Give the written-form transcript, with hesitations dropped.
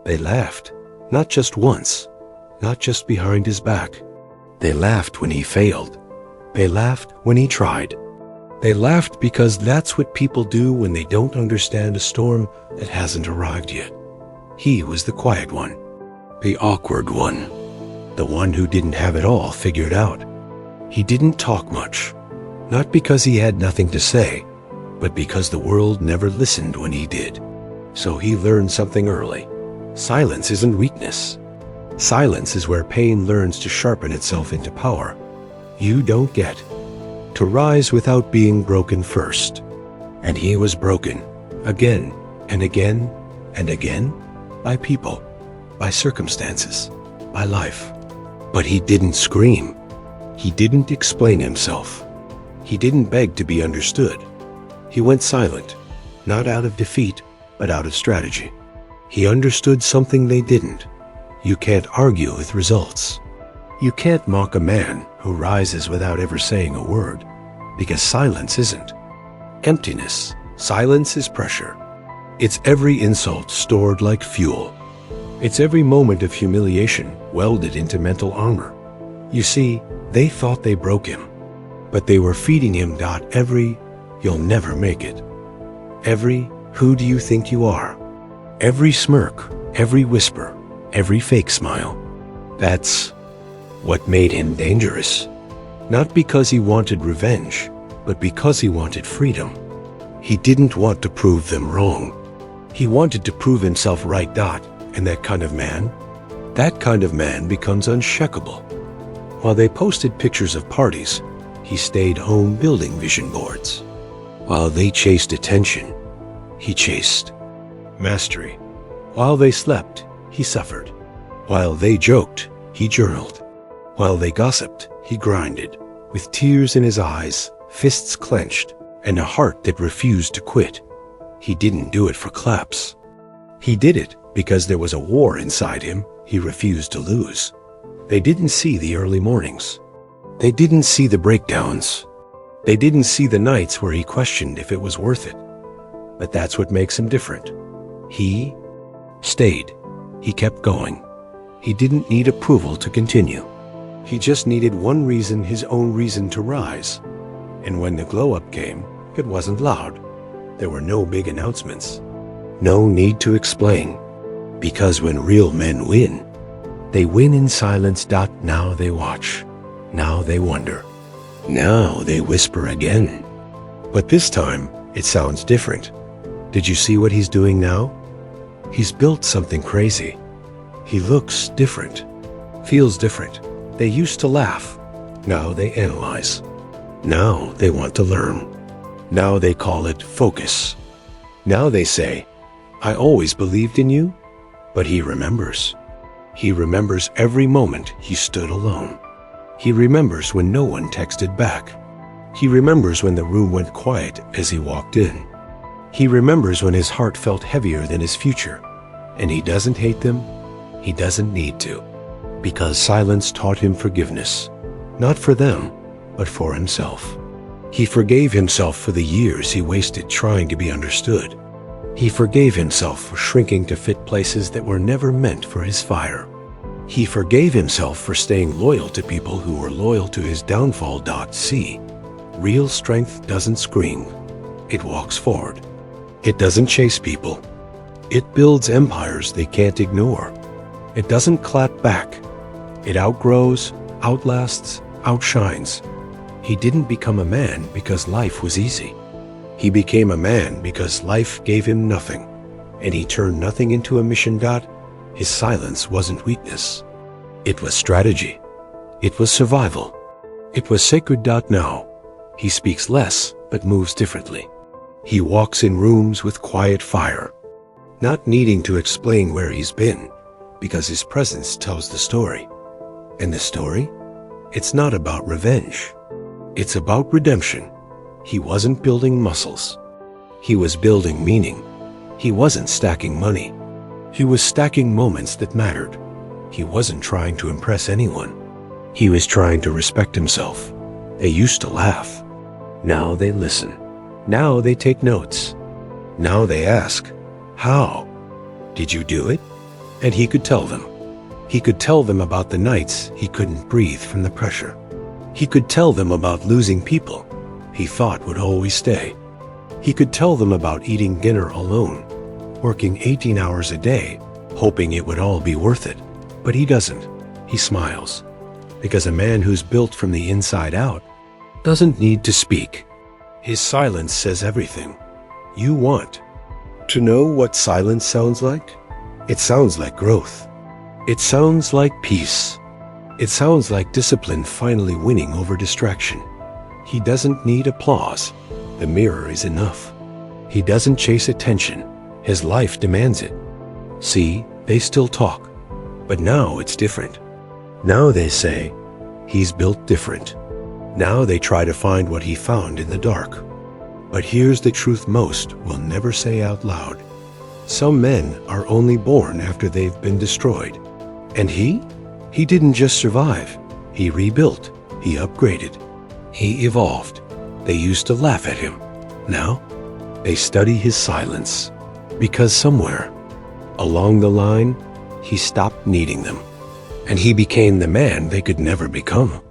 They laughed, not just once, not just behind his back. They laughed when he failed. They laughed when he tried. They laughed because that's what people do when they don't understand a storm that hasn't arrived yet. He was the quiet one, the awkward one, the one who didn't have it all figured out. He didn't talk much, not because he had nothing to say, but because the world never listened when he did. So he learned something early. Silence isn't weakness. Silence is where pain learns to sharpen itself into power. You don't get to rise without being broken first. And he was broken again and again and again by people, by circumstances, by life. But he didn't scream. He didn't explain himself. He didn't beg to be understood. He went silent, not out of defeat, but out of strategy. He understood something they didn't. You can't argue with results. You can't mock a man who rises without ever saying a word, because silence isn't emptiness. Silence is pressure. It's every insult stored like fuel. It's every moment of humiliation welded into mental armor. You see, they thought they broke him, but they were feeding him every "you'll never make it," every "who do you think you are," every smirk, every whisper, every fake smile. That's what made him dangerous. Not because he wanted revenge, but because he wanted freedom. He didn't want to prove them wrong. He wanted to prove himself right. And that kind of man becomes unshakable. While they posted pictures of parties, he stayed home building vision boards. While they chased attention, he chased mastery. While they slept, he suffered. While they joked, he journaled. While they gossiped, he grinded, with tears in his eyes, fists clenched, and a heart that refused to quit. He didn't do it for claps. He did it because there was a war inside him he refused to lose. They didn't see the early mornings. They didn't see the breakdowns. They didn't see the nights where he questioned if it was worth it. But that's what makes him different. He stayed. He kept going. He didn't need approval to continue. He just needed one reason, his own reason to rise. And when the glow-up came, it wasn't loud. There were no big announcements. No need to explain. Because when real men win, they win in silence. Now they watch. Now they wonder. Now they whisper again. But this time, it sounds different. Did you see what he's doing now? He's built something crazy. He looks different, feels different. They used to laugh. Now they analyze. Now they want to learn. Now they call it focus. Now they say, "I always believed in you." But he remembers. He remembers every moment he stood alone. He remembers when no one texted back. He remembers when the room went quiet as he walked in. He remembers when his heart felt heavier than his future. And he doesn't hate them. He doesn't need to. Because silence taught him forgiveness. Not for them, but for himself. He forgave himself for the years he wasted trying to be understood. He forgave himself for shrinking to fit places that were never meant for his fire. He forgave himself for staying loyal to people who were loyal to his downfall. See, real strength doesn't scream. It walks forward. It doesn't chase people. It builds empires they can't ignore. It doesn't clap back. It outgrows, outlasts, outshines. He didn't become a man because life was easy. He became a man because life gave him nothing, and he turned nothing into a mission. His silence wasn't weakness. It was strategy. It was survival. It was sacred. Now, he speaks less, but moves differently. He walks in rooms with quiet fire, not needing to explain where he's been, because his presence tells the story. And the story? It's not about revenge. It's about redemption. He wasn't building muscles. He was building meaning. He wasn't stacking money. He was stacking moments that mattered. He wasn't trying to impress anyone. He was trying to respect himself. They used to laugh. Now they listen. Now they take notes. Now they ask, "How? Did you do it?" And he could tell them. He could tell them about the nights he couldn't breathe from the pressure. He could tell them about losing people he thought would always stay. He could tell them about eating dinner alone, working 18 hours a day, hoping it would all be worth it. But he doesn't. He smiles. Because a man who's built from the inside out doesn't need to speak. His silence says everything. You want to know what silence sounds like? It sounds like growth. It sounds like peace. It sounds like discipline finally winning over distraction. He doesn't need applause. The mirror is enough. He doesn't chase attention. His life demands it. See, they still talk. But now it's different. Now they say, he's built different. Now they try to find what he found in the dark. But here's the truth most will never say out loud. Some men are only born after they've been destroyed. And he didn't just survive. He rebuilt. He upgraded. He evolved. They used to laugh at him. Now, they study his silence. Because somewhere, along the line, he stopped needing them. And he became the man they could never become.